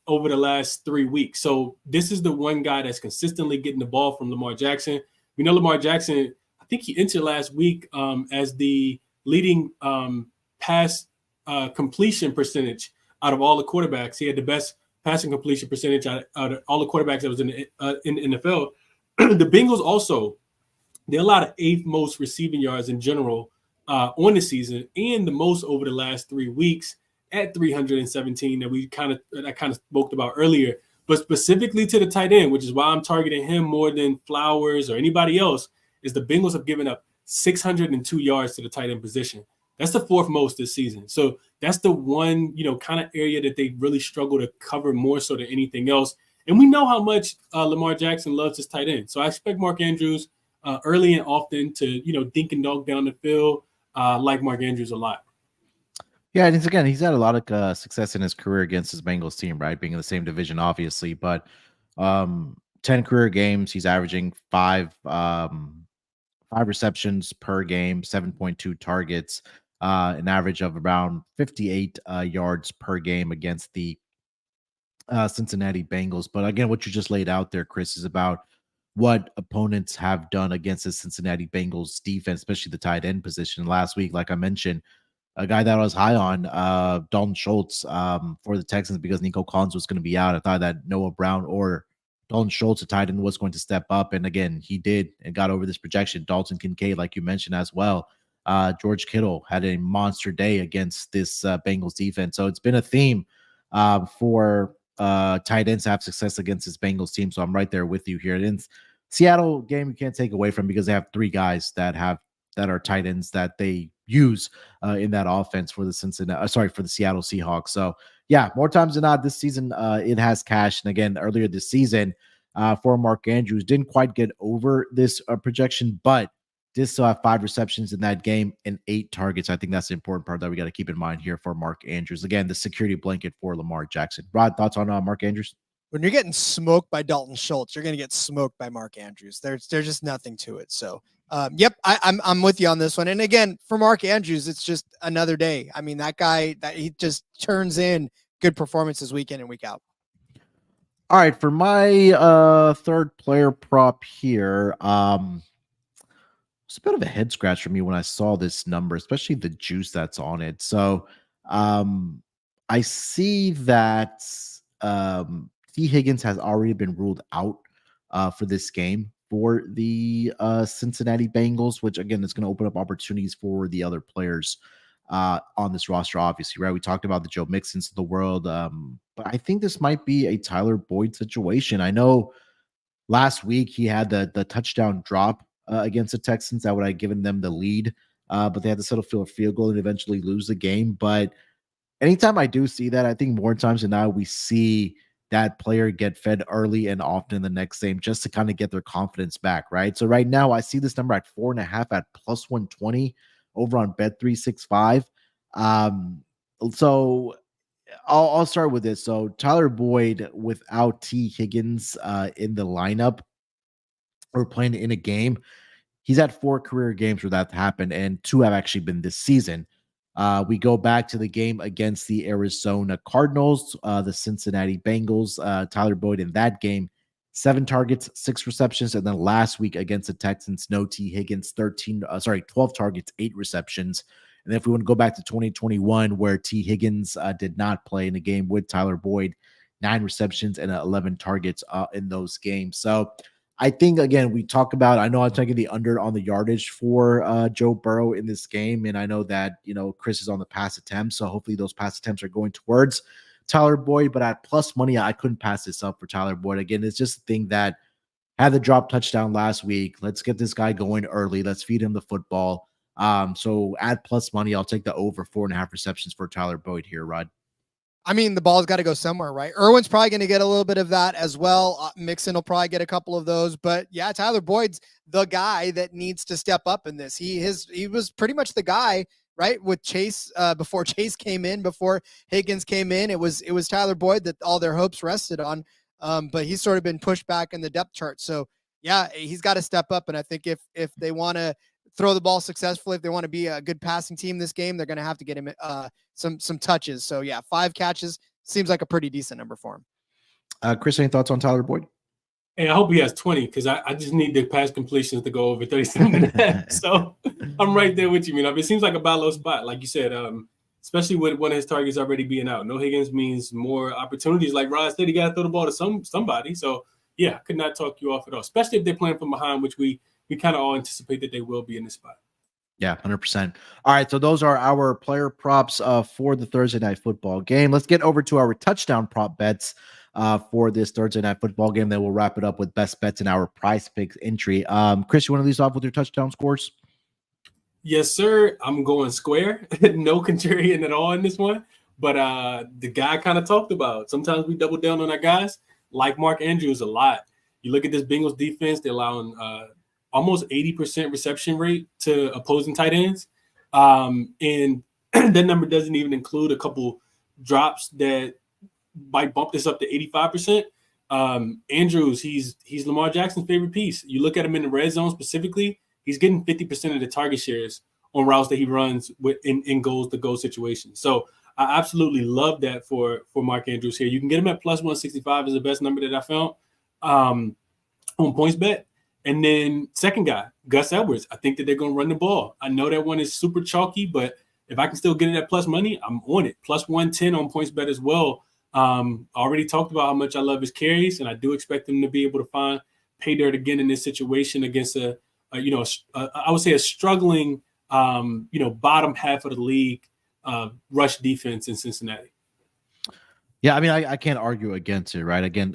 over the last 3 weeks. So this is the one guy that's consistently getting the ball from Lamar Jackson. We know Lamar Jackson, I think he entered last week as the leading pass completion percentage out of all the quarterbacks. He had the best passing completion percentage out of all the quarterbacks that was in the NFL. The Bengals also, they allowed 8th most receiving yards in general on the season, and the most over the last 3 weeks at 317 that I kind of spoke about earlier. But specifically to the tight end, which is why I'm targeting him more than Flowers or anybody else, is the Bengals have given up 602 yards to the tight end position. That's the 4th most this season. So that's the one, kind of area that they really struggle to cover more so than anything else. And we know how much Lamar Jackson loves his tight end. So I expect Mark Andrews early and often to, dink and dunk down the field. Like Mark Andrews a lot. Yeah, and he's had a lot of success in his career against his Bengals team, right? Being in the same division, obviously. But 10 career games. He's averaging five receptions per game, 7.2 targets, an average of around 58 yards per game against the Cincinnati Bengals. But again, what you just laid out there, Chris, is about what opponents have done against the Cincinnati Bengals defense, especially the tight end position. Last week, like I mentioned, a guy that I was high on, Dalton Schultz, for the Texans because Nico Collins was going to be out. I thought that Noah Brown or Dalton Schultz, a tight end, was going to step up. And again, he did and got over this projection. Dalton Kincaid, like you mentioned as well. George Kittle had a monster day against this Bengals defense. So it's been a theme for tight ends to have success against this Bengals team. So I'm right there with you here. And Seattle game you can't take away from because they have three guys that are tight ends that they use in that offense for the for the Seattle Seahawks. So yeah, more times than not this season, it has cashed. And again, earlier this season, for Mark Andrews, didn't quite get over this projection, but did still have 5 receptions in that game and 8 targets. I think that's the important part that we got to keep in mind here for Mark Andrews. Again, the security blanket for Lamar Jackson. Rod, thoughts on Mark Andrews? When you're getting smoked by Dalton Schultz, you're going to get smoked by Mark Andrews. There's just nothing to it. So, yep, I'm with you on this one. And again, for Mark Andrews, it's just another day. I mean, that guy that he just turns in good performances week in and week out. All right, for my third player prop here, it's a bit of a head scratch for me when I saw this number, especially the juice that's on it. So I see that T. Higgins has already been ruled out for this game for the Cincinnati Bengals, which again is going to open up opportunities for the other players on this roster, obviously, right? We talked about the Joe Mixons of the world, but I think this might be a Tyler Boyd situation. I know last week he had the touchdown drop against the Texans that would have given them the lead, but they had to settle for a field goal and eventually lose the game. But anytime I do see that, I think more times than not, we see that player get fed early and often the next game just to kind of get their confidence back, right? So right now I see this number at 4.5 at plus 120 over on Bet365. So I'll start with this. So Tyler Boyd without T. Higgins in the lineup or playing in a game, he's had 4 career games where that happened, and 2 have actually been this season. We go back to the game against the Arizona Cardinals, the Cincinnati Bengals. Tyler Boyd in that game, 7 targets, 6 receptions, and then last week against the Texans, no T. Higgins, 12 targets, 8 receptions. And if we want to go back to 2021, where T. Higgins did not play in a game with Tyler Boyd, 9 receptions and 11 targets in those games. So I think, again, we talk about, I know I'm taking the under on the yardage for Joe Burrow in this game. And I know that, Chris is on the pass attempts. So hopefully those pass attempts are going towards Tyler Boyd. But at plus money, I couldn't pass this up for Tyler Boyd. Again, it's just a thing that had the drop touchdown last week. Let's get this guy going early. Let's feed him the football. So at plus money, I'll take the over 4.5 receptions for Tyler Boyd here, Rod. I mean, the ball's got to go somewhere, right? Irwin's probably going to get a little bit of that as well. Mixon will probably get a couple of those. But yeah, Tyler Boyd's the guy that needs to step up in this. He was pretty much the guy, right, with Chase before Chase came in, before Higgins came in. It was Tyler Boyd that all their hopes rested on. But he's sort of been pushed back in the depth chart. So yeah, he's got to step up. And I think if they want to throw the ball successfully, if they want to be a good passing team this game, they're going to have to get him some touches. So yeah, 5 catches seems like a pretty decent number for him. Chris, any thoughts on Tyler Boyd? Hey, I hope he has 20 because I just need the pass completions to go over 37.5. So I'm right there with you. It seems like a buy low spot, like you said, especially with one of his targets already being out. No Higgins means more opportunities. Like Rod said, he got to throw the ball to somebody. So yeah, I could not talk you off at all, especially if they're playing from behind, which we kind of all anticipate that they will be in this spot. Yeah, 100%. All right, so those are our player props for the Thursday night football game. Let's get over to our touchdown prop bets for this Thursday night football game. Then we'll wrap it up with best bets in our prize picks entry. Chris, you want to lead us off with your touchdown scores? Yes, sir. I'm going square. No contrarian at all in this one. But the guy kind of talked about, sometimes we double down on our guys, like Mark Andrews a lot. You look at this Bengals defense, they're allowing almost 80% reception rate to opposing tight ends. And that number doesn't even include a couple drops that might bump this up to 85%. Andrews, he's Lamar Jackson's favorite piece. You look at him in the red zone specifically, he's getting 50% of the target shares on routes that he runs in goals to goal situations. So I absolutely love that for Mark Andrews here. You can get him at plus 165 is the best number that I found on PointsBet. And then second guy, Gus Edwards. I think that they're going to run the ball. I know that one is super chalky, but if I can still get it at plus money, I'm on it. Plus 110 on PointsBet as well. I already talked about how much I love his carries, and I do expect him to be able to find pay dirt again in this situation against I would say a struggling, bottom half of the league rush defense in Cincinnati. Yeah, I mean, I can't argue against it, right? Again,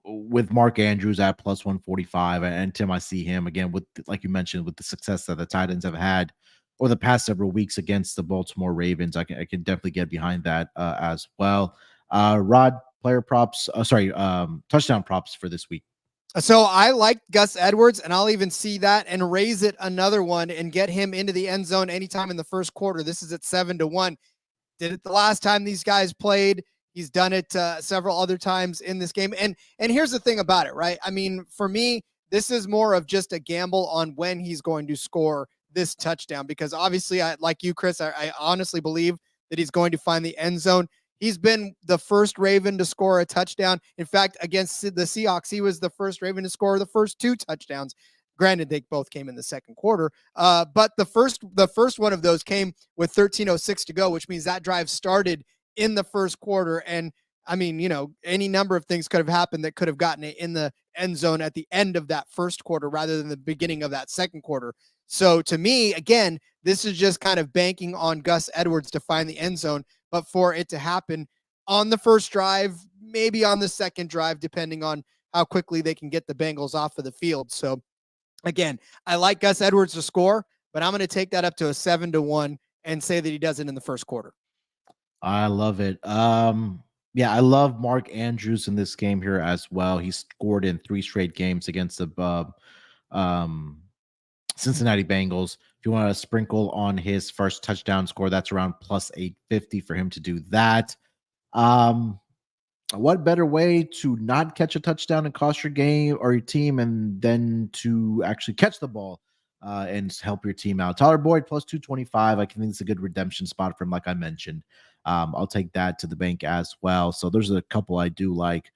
with Mark Andrews at plus 145, and Tim, I see him again with, like you mentioned, with the success that the Titans have had over the past several weeks against the Baltimore Ravens. I can definitely get behind that as well. Rod, player props, touchdown props for this week. So I like Gus Edwards, and I'll even see that and raise it another one and get him into the end zone anytime in the first quarter. This is at 7-1. Did it the last time these guys played. He's done it several other times in this game. And here's the thing about it, right? I mean, for me, this is more of just a gamble on when he's going to score this touchdown, because obviously, like you, Chris, I honestly believe that he's going to find the end zone. He's been the first Raven to score a touchdown. In fact, against the Seahawks, he was the first Raven to score the first 2 touchdowns. Granted, they both came in the second quarter, but the first one of those came with 13:06 to go, which means that drive started in the first quarter. And I mean, any number of things could have happened that could have gotten it in the end zone at the end of that first quarter rather than the beginning of that second quarter. So to me, again, this is just kind of banking on Gus Edwards to find the end zone, but for it to happen on the first drive, maybe on the second drive, depending on how quickly they can get the Bengals off of the field. So again, I like Gus Edwards to score, but I'm going to take that up to a 7-1 and say that he does it in the first quarter. I love it. Yeah, I love Mark Andrews in this game here as well. He scored in 3 straight games against the Cincinnati Bengals. If you want to sprinkle on his first touchdown score, that's around plus 850 for him to do that. What better way to not catch a touchdown and cost your game or your team, and then to actually catch the ball and help your team out? Tyler Boyd plus 225. I think it's a good redemption spot for him, like I mentioned. I'll take that to the bank as well. So there's a couple I do like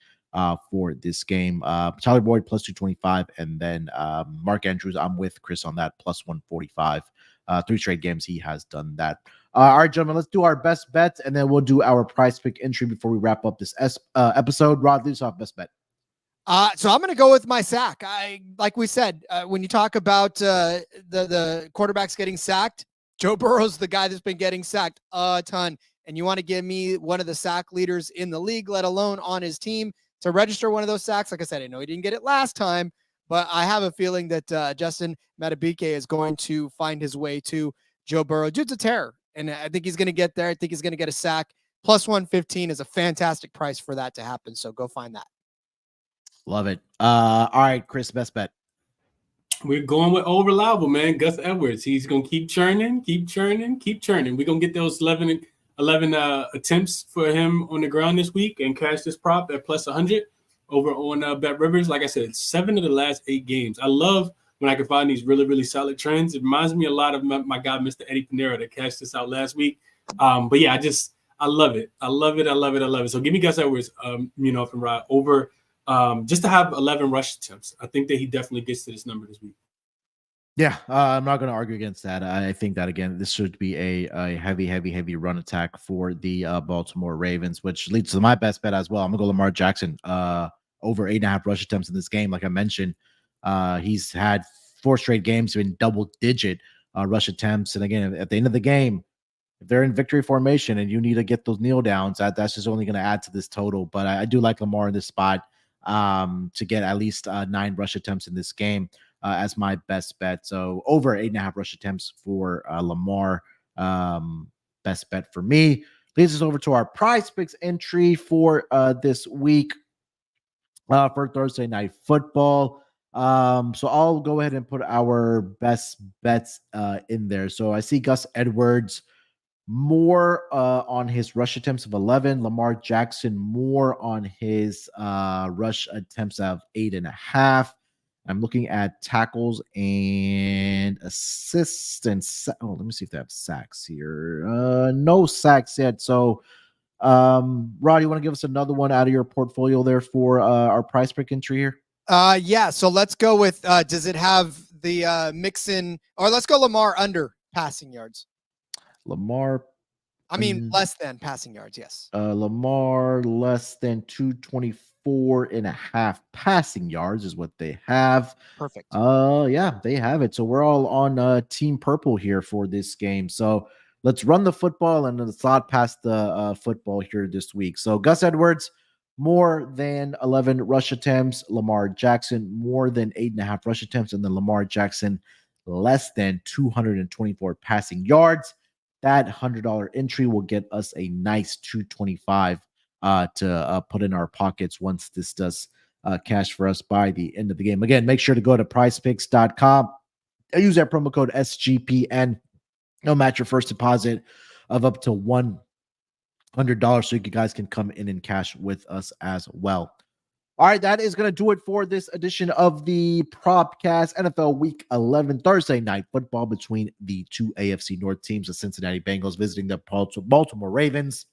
for this game. Tyler Boyd plus 225, and then Mark Andrews, I'm with Chris on that, plus 145. 3 straight games he has done that. All right, gentlemen, let's do our best bets, and then we'll do our prize pick entry before we wrap up this episode. Rod, lead us off best bet. So I'm going to go with my sack. Like we said, when you talk about the quarterbacks getting sacked, Joe Burrow's the guy that's been getting sacked a ton. And you want to give me one of the sack leaders in the league, let alone on his team, to register one of those sacks. Like I said, I know he didn't get it last time, but I have a feeling that Justin Madubuike is going to find his way to Joe Burrow. Dude's a terror, and I think he's going to get there. I think he's going to get a sack. Plus 115 is a fantastic price for that to happen, so go find that. Love it. All right, Chris, best bet. We're going with old reliable, man. Gus Edwards. He's going to keep churning. We're going to get those 11 attempts for him on the ground this week and cash this prop at plus 100 over on Bet Rivers. Like I said, 7 of the last 8 games. I love when I can find these really, really solid trends. It reminds me a lot of my guy, Mr. Eddie Pinero, that cashed this out last week. But yeah, I love it. I love it. So give me Gus Edwards, and Rod over just to have 11 rush attempts. I think that he definitely gets to this number this week. Yeah, I'm not going to argue against that. I think that, again, this should be a heavy run attack for the Baltimore Ravens, which leads to my best bet as well. I'm going to go Lamar Jackson over 8.5 rush attempts in this game. Like I mentioned, he's had 4 straight games in double-digit rush attempts. And again, at the end of the game, if they're in victory formation and you need to get those kneel downs, that's just only going to add to this total. But I do like Lamar in this spot to get at least 9 rush attempts in this game as my best bet. So over 8.5 rush attempts for Lamar. Best bet for me. Leads us over to our prize picks entry for this week for Thursday Night Football. So I'll go ahead and put our best bets in there. So I see Gus Edwards more on his rush attempts of 11. Lamar Jackson more on his rush attempts of 8.5. I'm looking at tackles and assists and let me see if they have sacks here. No sacks yet. So, Rod, you want to give us another one out of your portfolio there for our price pick entry here? Yeah. So let's go with. Does it have the mix in, or let's go Lamar under passing yards? Lamar. I mean, less than passing yards. Yes. Lamar less than 224.5 passing yards is what they have. Perfect. Yeah, they have it. So we're all on team purple here for this game. So let's run the football and let's slot past the football here this week. So Gus Edwards, more than 11 rush attempts. Lamar Jackson, more than 8.5 rush attempts. And then Lamar Jackson, less than 224 passing yards. That $100 entry will get us a nice 225 to put in our pockets once this does cash for us by the end of the game. Again, make sure to go to prizepicks.com. Use that promo code SGPN. It'll match your first deposit of up to $100 so you guys can come in and cash with us as well. All right, that is going to do it for this edition of the Propcast. NFL Week 11, Thursday night football between the two AFC North teams, the Cincinnati Bengals visiting the Baltimore Ravens.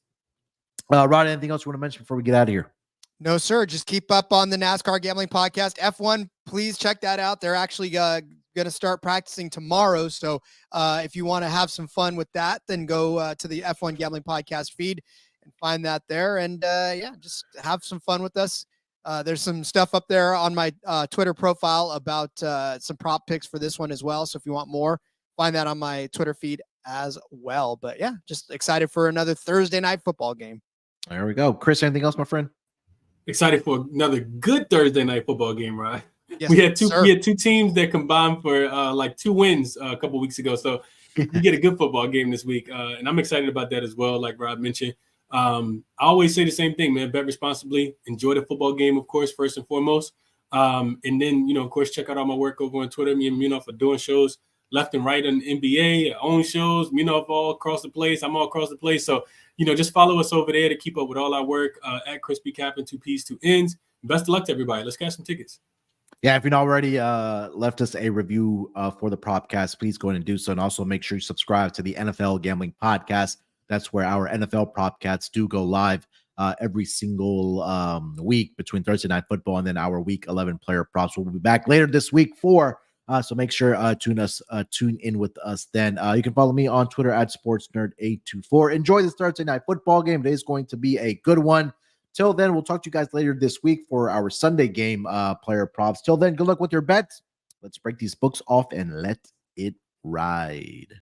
Rod, anything else you want to mention before we get out of here? No, sir. Just keep up on the NASCAR Gambling Podcast. F1, please check that out. They're actually going to start practicing tomorrow. So if you want to have some fun with that, then go to the F1 Gambling Podcast feed and find that there. And yeah, just have some fun with us. There's some stuff up there on my Twitter profile about some prop picks for this one as well. So if you want more, find that on my Twitter feed as well. But yeah, just excited for another Thursday night football game. There we go. Chris, anything else, my friend? Excited for another good Thursday night football game, right? Yes, we had two teams that combined for like 2 wins a couple weeks ago. So we get a good football game this week. And I'm excited about that as well, like Rod mentioned. I always say the same thing, man. Bet responsibly. Enjoy the football game, of course, first and foremost. And then, of course, check out all my work over on Twitter. Me and Munaf are doing shows left and right on NBA, own shows. Munaf all across the place. I'm all across the place. So, just follow us over there to keep up with all our work at Crispy Cap and 2 P's 2 N's. Best of luck to everybody. Let's cash some tickets. Yeah, if you've not already left us a review for the Propcast, please go ahead and do so. And also make sure you subscribe to the NFL Gambling Podcast. That's where our NFL Propcasts do go live every single week between Thursday Night Football and then our Week 11 Player Props. We'll be back later this week so make sure tune in with us then. You can follow me on Twitter at SportsNerd824. Enjoy this Thursday Night Football game. It is going to be a good one. Till then, we'll talk to you guys later this week for our Sunday game player props. Till then, good luck with your bets. Let's break these books off and let it ride.